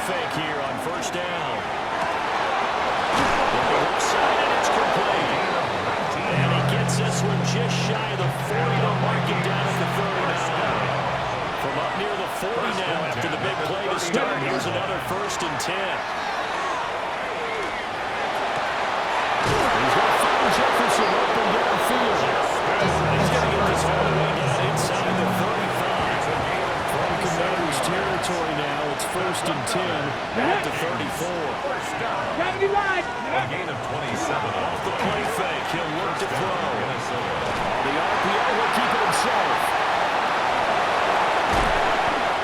fake here on first down. Left side, and it's complete. And he gets this one just shy of the 40 to mark it down at the 39. From up near the 40 now after the big play to start. Here's another 1st and 10. He's going to find Jefferson open downfield. He's going to get this all the way down inside the 35. From Commanders territory now, it's 1st and 10 at the 34. A gain of 27. Off the play fake, he'll look to throw. The RPO will keep it himself.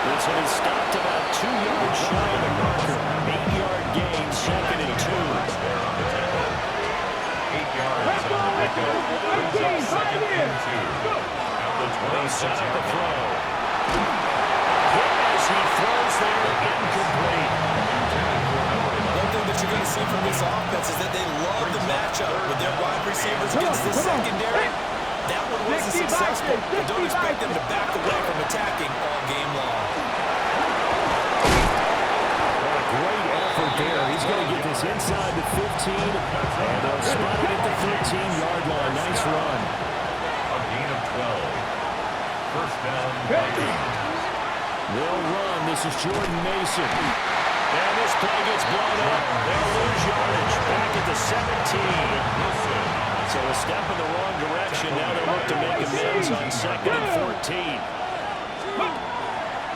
This one is stopped about 2 yards shy of the marker. 8-yard gain, 2nd and 2. 8 yards on the pickup. Brings up 2nd and 2. At the 26 yard line. As he throws there, incomplete. One thing that you're going to see from this offense is that they love the matchup with their wide receivers against the secondary. That one wasn't successful, but don't expect them to back away from attacking all game long. What a great effort there. He's going to get this inside the 15, and they'll spot it at the 13-yard line. Nice run. A gain of 12. First down, Vikings. They'll run. This is Jordan Mason. And this play gets blown up. They'll lose yardage back at the 17. So a step in the wrong direction. Now they'll look to make amends on 2nd and 14.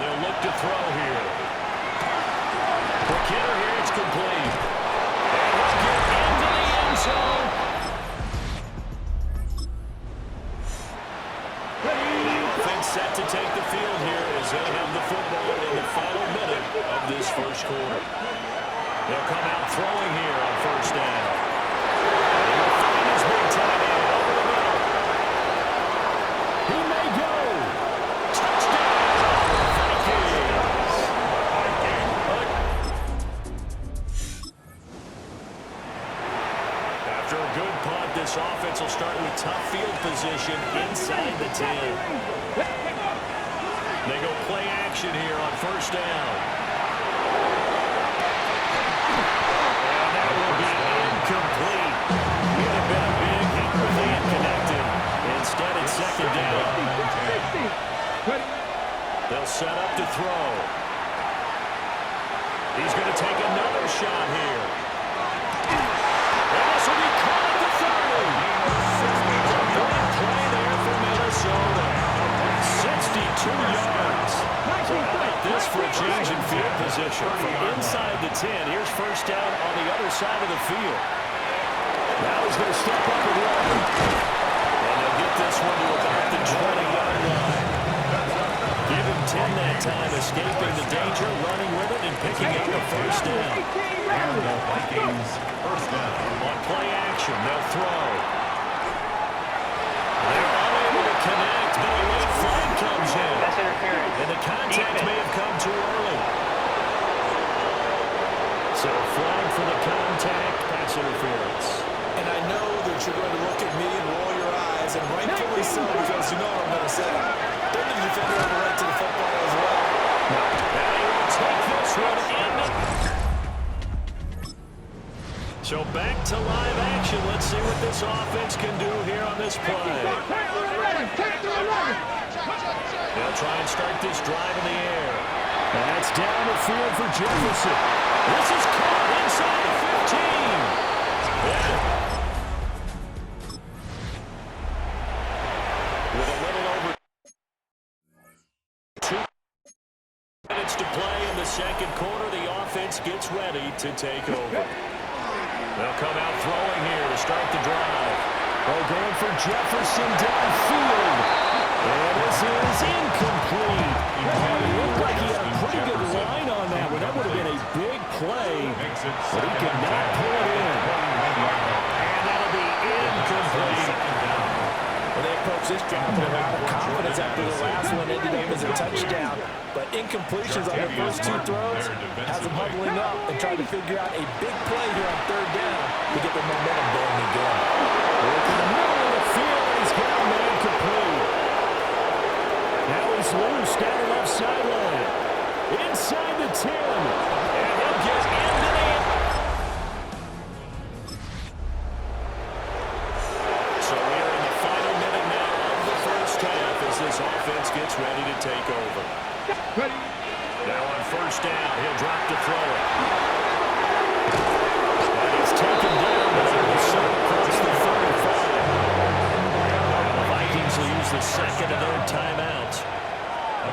They'll look to throw here. For Kittle here, it's complete. And he'll get into the end zone. Offense set to take the field here as they have the football in the final minute of this first quarter. They'll come out throwing here on first down. And he'll find his big tight end over the middle. He may go. Touchdown, Vikings. After a good punt, this offense will start with tough field position inside the 10. They go play action here on first down. And that will be incomplete. Would have been a big hit if they had connected. Instead, it's 2nd down. They'll set up to throw. He's going to take another shot here. And this will be caught at the 30. Great play there for Minnesota. 62 yards. So how about this for a change in field position? From inside the 10, here's first down on the other side of the field. Now he's going to step up and run. And they'll get this one to about the 20-yard line. Give him 10 that time, escaping the danger, running with it, and picking up a first down. And the Vikings first down. On play action, they'll throw. They're unable to connect, but a late flag comes in. That's interference. And the contact may have come too early. So flag for the contact, pass interference. And I know that you're going to look at me and roll your eyes, and rightfully so, because you know what I'm going to say. Don't the defender have a right to the football as well? And he will take this one in. So back to live action. Let's see what this offense can do here on this play. They'll try and start this drive in the air. And that's down the field for Jefferson. This is caught inside the 15. With a little over 2 minutes to play in the second quarter, the offense gets ready to take over. They'll come out throwing here to start the drive. Oh, going for Jefferson downfield. And this is incomplete. It looked like he had a pretty good line on that one. That would have been a big play, but he could not pull it in. And that'll be incomplete. Well, they approach this drive with a lot of confidence after the last one ended up as a touchdown. But incompletions on their first 2 throws has them huddling up and trying to figure out a big play here on third down to get the momentum going again. Look in the middle of the field, and he's got a man complete. Now he's loose down the left sideline. Inside the 10. And this offense gets ready to take over. Now on first down, he'll drop to throw it. And he's taken down over the center across the 35. The Vikings will use the second of their timeouts,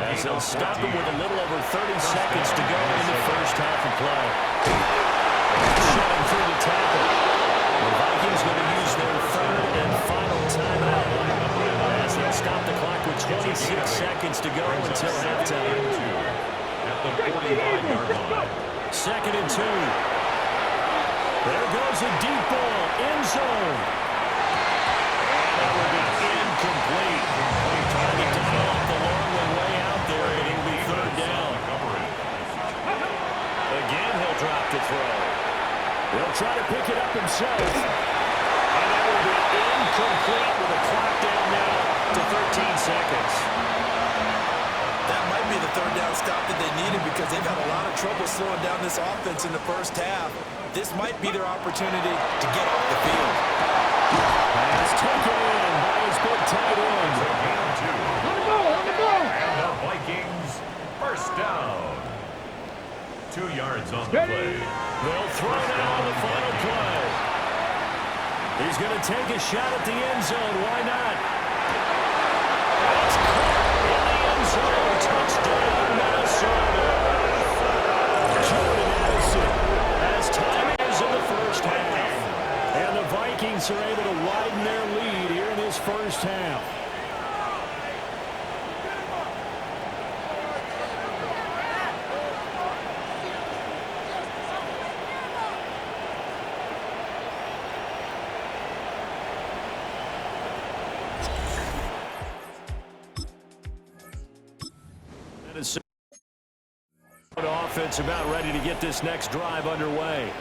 as they'll stop him with a little over 30 seconds to go in the first half of play. Shutting through the tackle. The Vikings going to use their third and final timeout, as they'll stop the clock with 26 seconds to go until halftime. At the 45-yard line. Second and 2. There goes a deep ball, end zone. That will be incomplete. Trying to dial off the long one way out there, but it'll be third down. Again, he'll drop to throw. He'll try to pick it up himself. And that will be incomplete with a clock down now to 13 seconds. That might be the third down stop that they needed, because they've had a lot of trouble slowing down this offense in the first half. This might be their opportunity to get off the field. Pass taken in by his big tight end. On the ball. And the Vikings, first down. 2 yards on the play. They'll throw now on the final play. He's going to take a shot at the end zone. Why not? That's caught in the end zone. Touchdown, Minnesota. Jordan Addison, as time is in the first half. And the Vikings are able to widen their lead here in this first half. Offense about ready to get this next drive underway.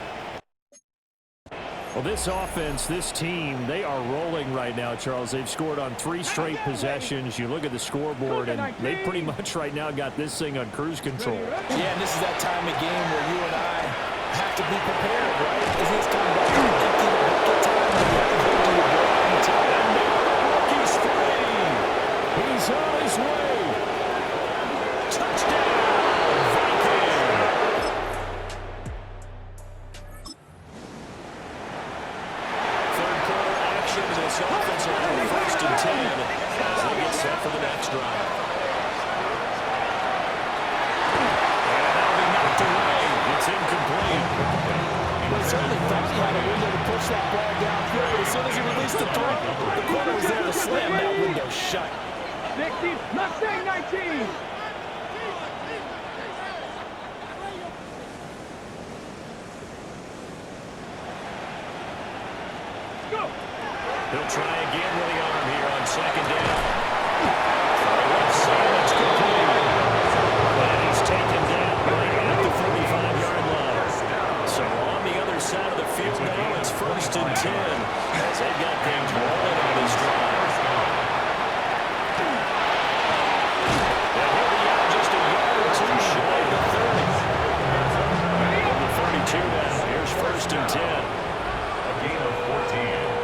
Well, this offense, this team, they are rolling right now, Charles. They've scored on 3 straight possessions. You look at the scoreboard, and they pretty much right now got this thing on cruise control. Yeah, and this is that time of game where you and I have to be prepared, right? As this comes back to empty the bucket time, and you have to do it on the top. And he's free. He's on his way. Touchdown. Offense on first and 10 as they get set for the next drive. And that'll be knocked away. It's incomplete. He certainly thought he had a window to push that ball downfield, but as soon as he released the throw, the corner was there to slam that window shut. 60, Mustang 19. Go. He'll try again with the arm here on second down. Left side, it's complete. And he's taken down right at the 45-yard line. So on the other side of the field now, it's first and 10 as they've got things rolling on this drive. And he'll be out just a yard or two shy of the 30. From the 32 now, here's first and 10. A gain of 14.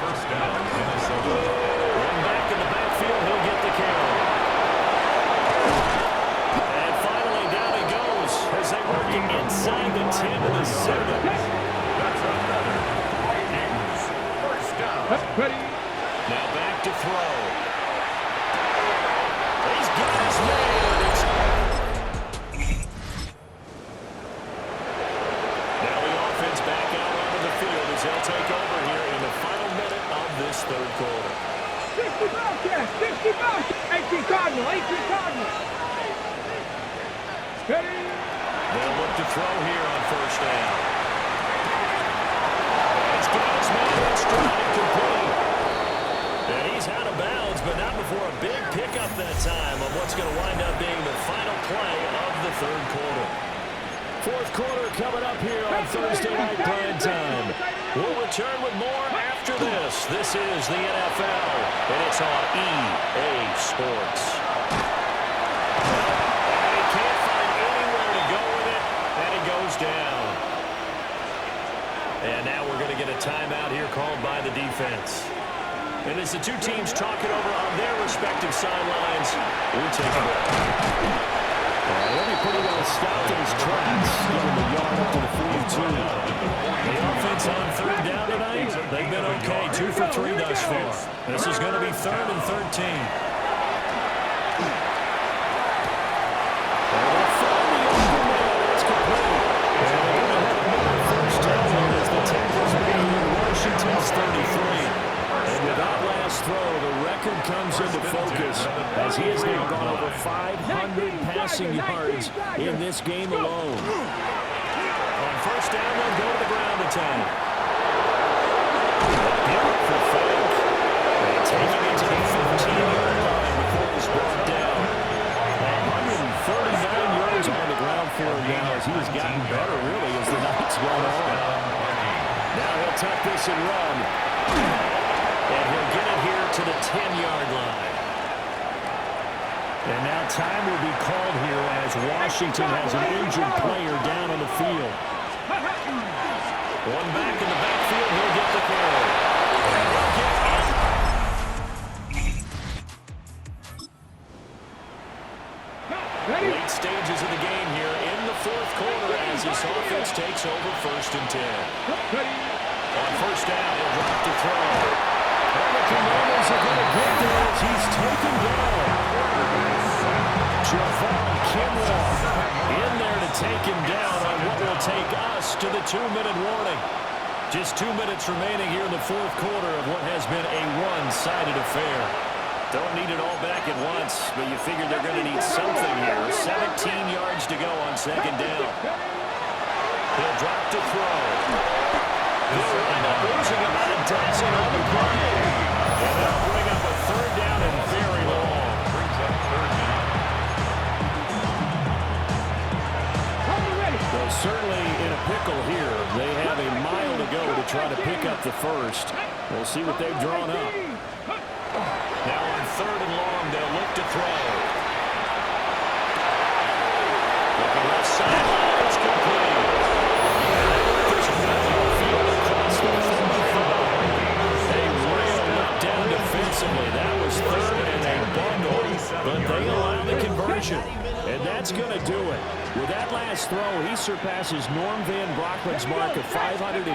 First down, Minnesota. One back in the backfield, he'll get the carry. And finally down he goes as they work him inside the 10 of the 7. That's another. Vikings, first down. Ready. Now back to throw. He's got his man. Now the offense back out onto the field as they'll take over here in the final minute of this third quarter. 60 Bobcats, 60 Bobcats. 18 Cardinal, 18 Cardinal. Ready. They'll look to throw here on first down. He's got his man in stride, complete. And he's out of bounds, but not before a big pickup that time on what's going to wind up being the final play of the third quarter. Fourth quarter coming up here on Thursday Night Prime Time. We'll return with more after this. This is the NFL, and it's on EA Sports. And he can't find anywhere to go with it, and he goes down. And now we're going to get a timeout here called by the defense. And as the two teams talk it over on their respective sidelines, we'll take a break. He'll be pretty well stopped in his tracks, getting the yard up to the 42. The offense on third down tonight, they've been okay, 2 for 3 thus far. This is going to be 3rd and 13. Washington's 33. And with that last throw, the record comes into focus as he has now gone over 500 passing yards in this game alone. On first down, they'll go to the ground attack. Beautiful fake. And taking it to the 15-yard line before he's brought down. 139 yards on the ground for him now as he has gotten better, really, as the night's gone on. Now he'll tuck this and run. And he'll get it here to the 10-yard line. And now time will be called here as Washington has an injured player down on the field. One back in the backfield, he'll get the carry. And he'll get it. Late stages of the game here in the 4th quarter as this offense takes over 1st and 10. On first down, he'll drop to throw. And the Commanders are going to get there as he's taken down. Javon Kinlaw in there to take him down on what will take us to the 2-minute warning. Just 2 minutes remaining here in the 4th quarter of what has been a one-sided affair. Don't need it all back at once, but you figure they're going to need something here. 17 yards to go on 2nd down. He'll drop to throw. He'll end up losing about a dozen on the play. And they'll bring up a 3rd down and very long. Brings up 3rd down. Well, certainly in a pickle here. They have a mile to go to try to pick up the first. We'll see what they've drawn up. Now on 3rd and long, they'll look to throw. Looking left sideline, it's complete. There's no field across the 45. They railed it down defensively. That was 3rd and a bundle, but they allow the conversion. And that's going to do it. With that last throw, he surpasses Norm Van Brocklin's mark of 554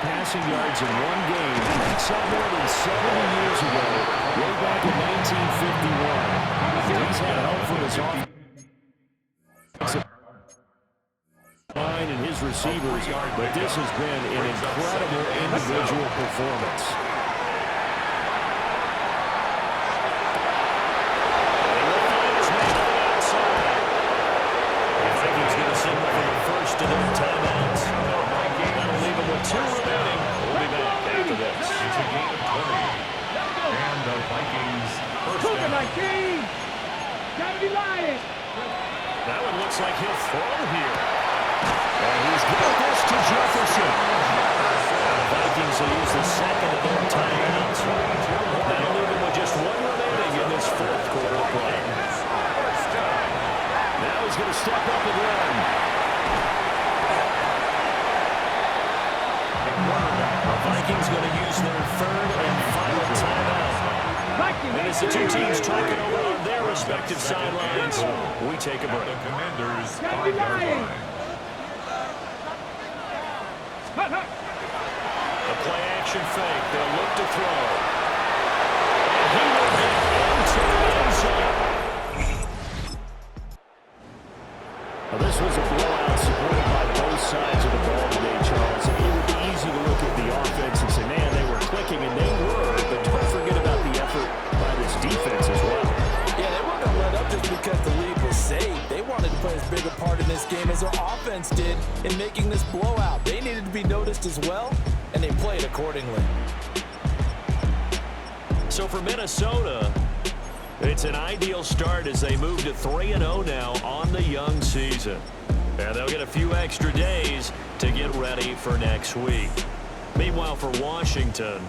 passing yards in one game, set more than 70 years ago, way back in 1951. He's had help from his offensive line and his receivers, but this has been an incredible individual performance. To their timeouts. That'll leave them with 2 remaining. We'll be back after this. It's a game of 20. And the Vikings first down. That one looks like he'll throw here. And he's got this to Jefferson. The Vikings will use the 2nd of their timeouts. That'll leave them with just 1 remaining in this 4th quarter play. Now he's going to step up and run. The Vikings going to use their 3rd and final timeout. And as the two teams talk it over on their respective sidelines, we take a break. The Commanders 5-yard line. The play action fake. They'll look to throw. And he will get into the end zone. Well, this was a blowout supported by both sides of the ball today, Charles. It would be easy to look at the offense and say, man, they were clicking, and they were. But don't forget about the effort by this defense as well. Yeah, they weren't going to let up just because the lead was saved. They wanted to play as big a part in this game as their offense did in making this blowout. They needed to be noticed as well, and they played accordingly. So for Minnesota, it's an ideal start as they move to 3-0 now on the young season. And they'll get a few extra days to get ready for next week. Meanwhile, for Washington,